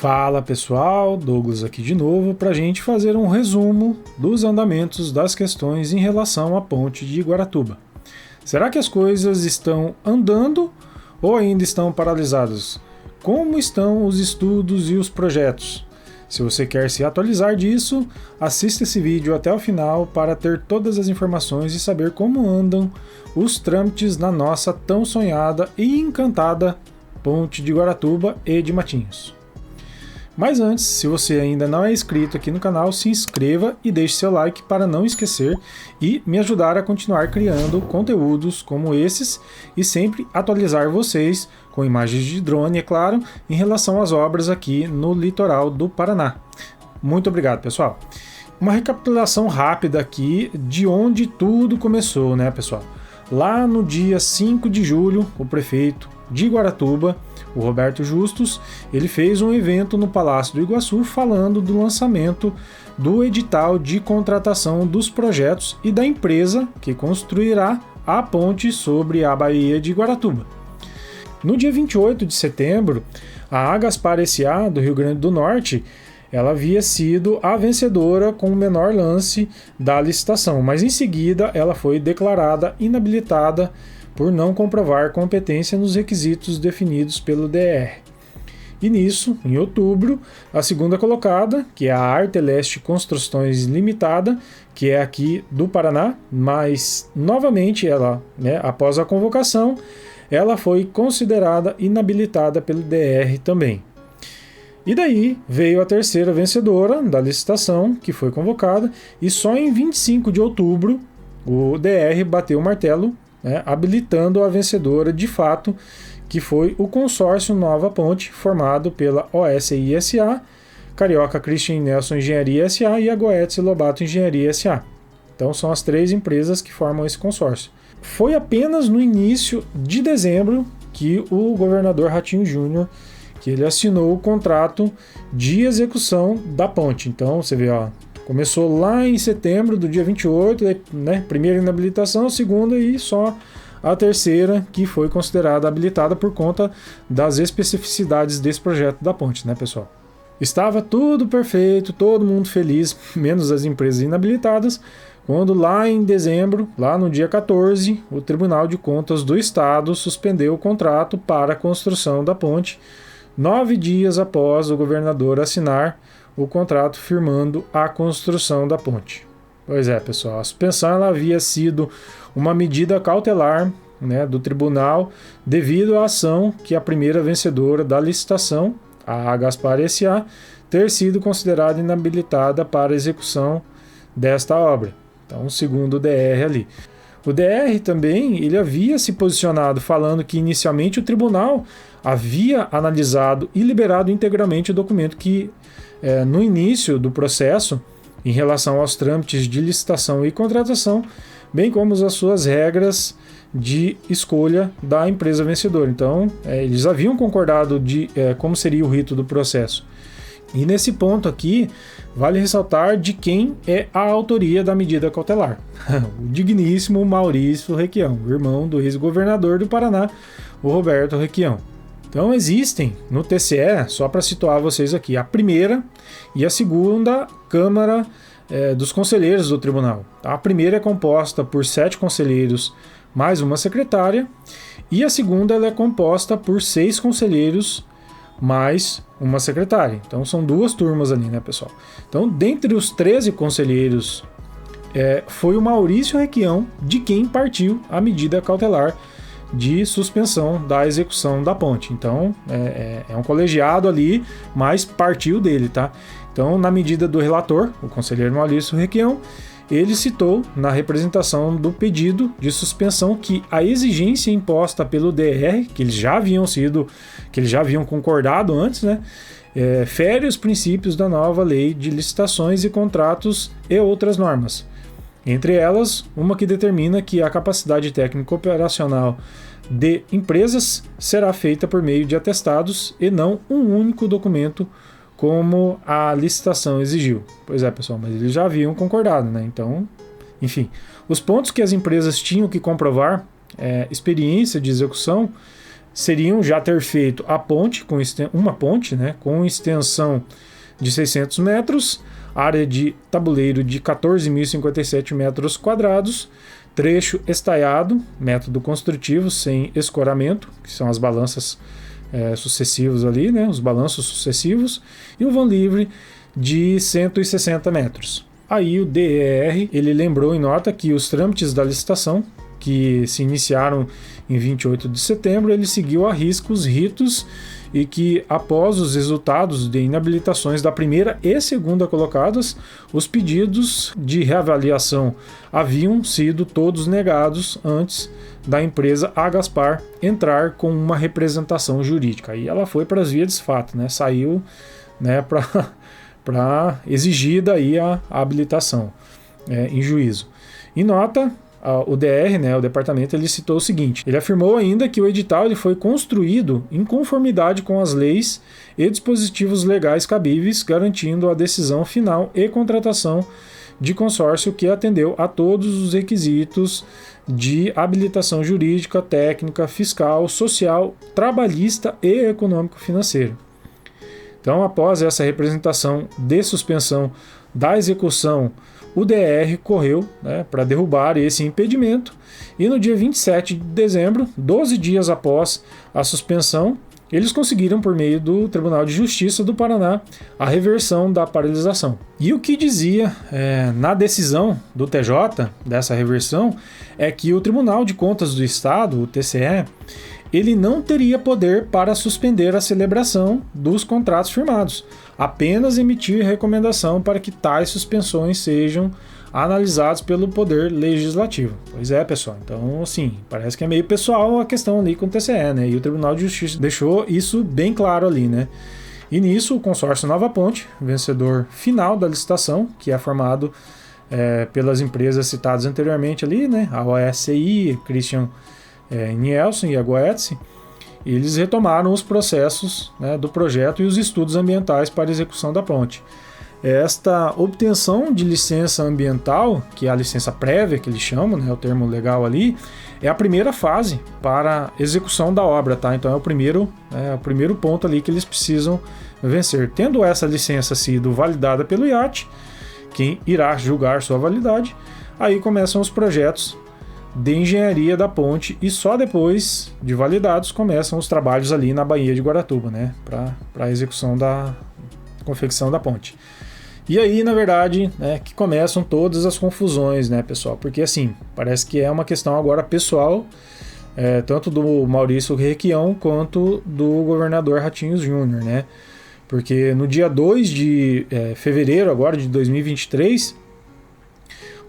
Fala pessoal, Douglas aqui de novo para a gente fazer um resumo dos andamentos das questões em relação à ponte de Guaratuba. Será que as coisas estão andando ou ainda estão paralisadas? Como estão os estudos e os projetos? Se você quer se atualizar disso, assista esse vídeo até o final para ter todas as informações e saber como andam os trâmites na nossa tão sonhada e encantada ponte de Guaratuba e de Matinhos. Mas antes, se você ainda não é inscrito aqui no canal, se inscreva e deixe seu like para não esquecer e me ajudar a continuar criando conteúdos como esses e sempre atualizar vocês com imagens de drone, é claro, em relação às obras aqui no litoral do Paraná. Muito obrigado, pessoal. Uma recapitulação rápida aqui de onde tudo começou, né, pessoal? Lá no dia 5 de julho, o prefeito de Guaratuba, o Roberto Justus, ele fez um evento no Palácio do Iguaçu falando do lançamento do edital de contratação dos projetos e da empresa que construirá a ponte sobre a Baía de Guaratuba. No dia 28 de setembro, a Agaspar S.A. do Rio Grande do Norte, ela havia sido a vencedora com o menor lance da licitação, mas em seguida ela foi declarada inabilitada por não comprovar competência nos requisitos definidos pelo DR. E nisso, em outubro, a segunda colocada, que é a Arteleste Construções Limitada, que é aqui do Paraná, mas novamente ela, após a convocação, ela foi considerada inabilitada pelo DR também. E daí veio a terceira vencedora da licitação, que foi convocada, e só em 25 de outubro o DR bateu o martelo, habilitando a vencedora de fato, que foi o consórcio Nova Ponte, formado pela OSI S.A., Carioca Christian Nelson Engenharia S.A. e a Goetz Lobato Engenharia S.A. Então são as três empresas que formam esse consórcio. Foi apenas no início de dezembro que o governador Ratinho Júnior que ele assinou o contrato de execução da ponte. Então você vê, começou lá em setembro, do dia 28, primeira inabilitação, segunda e só a terceira que foi considerada habilitada por conta das especificidades desse projeto da ponte, pessoal? Estava tudo perfeito, todo mundo feliz, menos as empresas inabilitadas, quando lá em dezembro, lá no dia 14, o Tribunal de Contas do Estado suspendeu o contrato para a construção da ponte, 9 dias após o governador assinar o contrato firmando a construção da ponte. Pois é, pessoal, a suspensão ela havia sido uma medida cautelar do tribunal devido à ação que a primeira vencedora da licitação, a Agaspar S.A., ter sido considerada inabilitada para a execução desta obra. Então, segundo o DR ali. O DR também ele havia se posicionado falando que inicialmente o tribunal havia analisado e liberado integralmente o documento que no início do processo, em relação aos trâmites de licitação e contratação, bem como as suas regras de escolha da empresa vencedora. Então, eles haviam concordado de como seria o rito do processo. E nesse ponto aqui, vale ressaltar de quem é a autoria da medida cautelar. O digníssimo Maurício Requião, irmão do ex-governador do Paraná, o Roberto Requião. Então existem no TCE, só para situar vocês aqui, a primeira e a segunda Câmara dos Conselheiros do Tribunal. A primeira é composta por 7 conselheiros mais uma secretária, e a segunda ela é composta por 6 conselheiros mais uma secretária. Então são 2 turmas ali, pessoal? Então, dentre os 13 conselheiros, foi o Maurício Requião de quem partiu a medida cautelar de suspensão da execução da ponte. Então, é um colegiado ali, mas partiu dele, tá? Então, na medida do relator, o conselheiro Maurício Requião, ele citou na representação do pedido de suspensão que a exigência imposta pelo DR, que eles já haviam concordado antes, fere os princípios da nova lei de licitações e contratos e outras normas. Entre elas, uma que determina que a capacidade técnica operacional de empresas será feita por meio de atestados e não um único documento como a licitação exigiu. Pois é, pessoal, mas eles já haviam concordado, Então, enfim, os pontos que as empresas tinham que comprovar experiência de execução seriam já ter feito a ponte, uma ponte, né, com extensão de 600 metros, área de tabuleiro de 14.057 metros quadrados, trecho estaiado, método construtivo sem escoramento, que são as balanças sucessivos ali, né, os balanços sucessivos, e o vão livre de 160 metros. Aí o DER, ele lembrou em nota que os trâmites da licitação, que se iniciaram em 28 de setembro, ele seguiu à risca os ritos e que, após os resultados de inabilitações da primeira e segunda colocadas, os pedidos de reavaliação haviam sido todos negados antes da empresa Agaspar entrar com uma representação jurídica. Aí ela foi para as vias de fato, né? Saiu, né, para exigir daí a habilitação em juízo. Em nota, o DR, né, o departamento, ele citou o seguinte: ele afirmou ainda que o edital ele foi construído em conformidade com as leis e dispositivos legais cabíveis, garantindo a decisão final e contratação de consórcio que atendeu a todos os requisitos de habilitação jurídica, técnica, fiscal, social, trabalhista e econômico-financeiro. Então, após essa representação de suspensão da execução, o DR correu, né, para derrubar esse impedimento, e no dia 27 de dezembro, 12 dias após a suspensão, eles conseguiram, por meio do Tribunal de Justiça do Paraná, a reversão da paralisação. E o que dizia na decisão do TJ, dessa reversão, é que o Tribunal de Contas do Estado, o TCE, ele não teria poder para suspender a celebração dos contratos firmados, apenas emitir recomendação para que tais suspensões sejam analisadas pelo Poder Legislativo. Pois é, pessoal. Então, assim, parece que é meio pessoal a questão ali com o TCE, né? E o Tribunal de Justiça deixou isso bem claro ali, né? E nisso, o consórcio Nova Ponte, vencedor final da licitação, que é formado pelas empresas citadas anteriormente ali, né? A OSCI, Christian Nielsen e a Goetze, eles retomaram os processos, né, do projeto e os estudos ambientais para a execução da ponte. Esta obtenção de licença ambiental, que é a licença prévia que eles chamam, né, o termo legal ali, é a primeira fase para a execução da obra, tá? Então é o primeiro ponto ali que eles precisam vencer. Tendo essa licença sido validada pelo IAT, quem irá julgar sua validade, aí começam os projetos de engenharia da ponte e só depois de validados começam os trabalhos ali na Baía de Guaratuba, né, para a execução da confecção da ponte. E aí, na verdade, né, que começam todas as confusões, né, pessoal, porque assim, parece que é uma questão agora pessoal, tanto do Maurício Requião quanto do governador Ratinho Júnior, né, porque no dia 2 de fevereiro agora de 2023,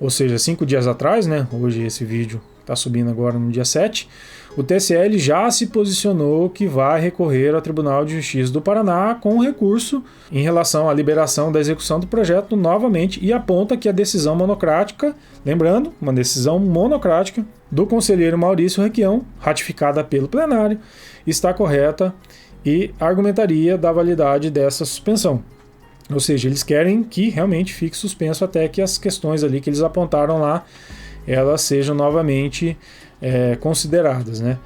ou seja, 5 dias atrás, né? Hoje esse vídeo está subindo agora no dia 7, o TSE já se posicionou que vai recorrer ao Tribunal de Justiça do Paraná com recurso em relação à liberação da execução do projeto novamente e aponta que a decisão monocrática, lembrando, uma decisão monocrática do conselheiro Maurício Requião, ratificada pelo plenário, está correta e argumentaria da validade dessa suspensão. Ou seja, eles querem que realmente fique suspenso até que as questões ali que eles apontaram lá, elas sejam novamente consideradas, né?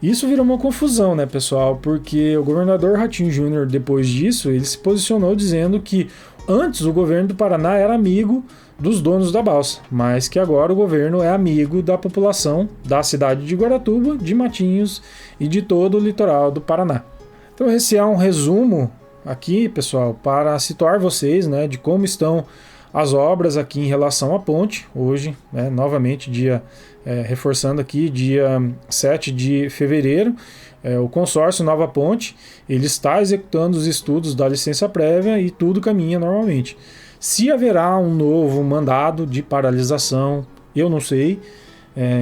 Isso virou uma confusão, né, pessoal? Porque o governador Ratinho Júnior, depois disso, ele se posicionou dizendo que antes o governo do Paraná era amigo dos donos da balsa, mas que agora o governo é amigo da população da cidade de Guaratuba, de Matinhos e de todo o litoral do Paraná. Então esse é um resumo aqui, pessoal, para situar vocês, né, de como estão as obras aqui em relação à ponte, hoje, né, novamente, reforçando aqui, dia 7 de fevereiro, o consórcio Nova Ponte, ele está executando os estudos da licença prévia e tudo caminha normalmente. Se haverá um novo mandado de paralisação, eu não sei.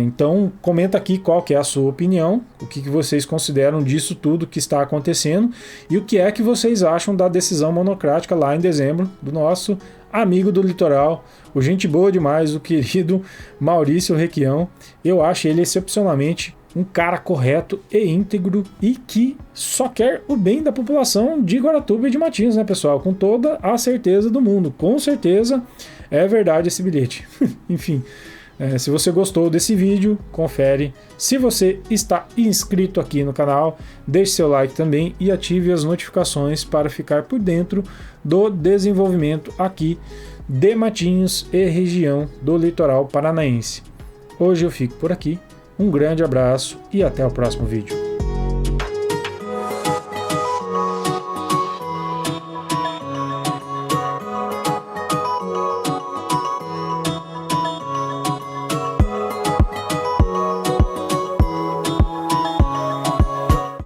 Então comenta aqui qual que é a sua opinião, o que vocês consideram disso tudo que está acontecendo e o que é que vocês acham da decisão monocrática lá em dezembro do nosso amigo do litoral, o gente boa demais, o querido Maurício Requião. Eu acho ele excepcionalmente um cara correto e íntegro e que só quer o bem da população de Guaratuba e de Matinhos, né, pessoal? Com toda a certeza do mundo, com certeza é verdade esse bilhete. Enfim, Se você gostou desse vídeo, confere. Se você está inscrito aqui no canal, deixe seu like também e ative as notificações para ficar por dentro do desenvolvimento aqui de Matinhos e região do litoral paranaense. Hoje eu fico por aqui, um grande abraço e até o próximo vídeo.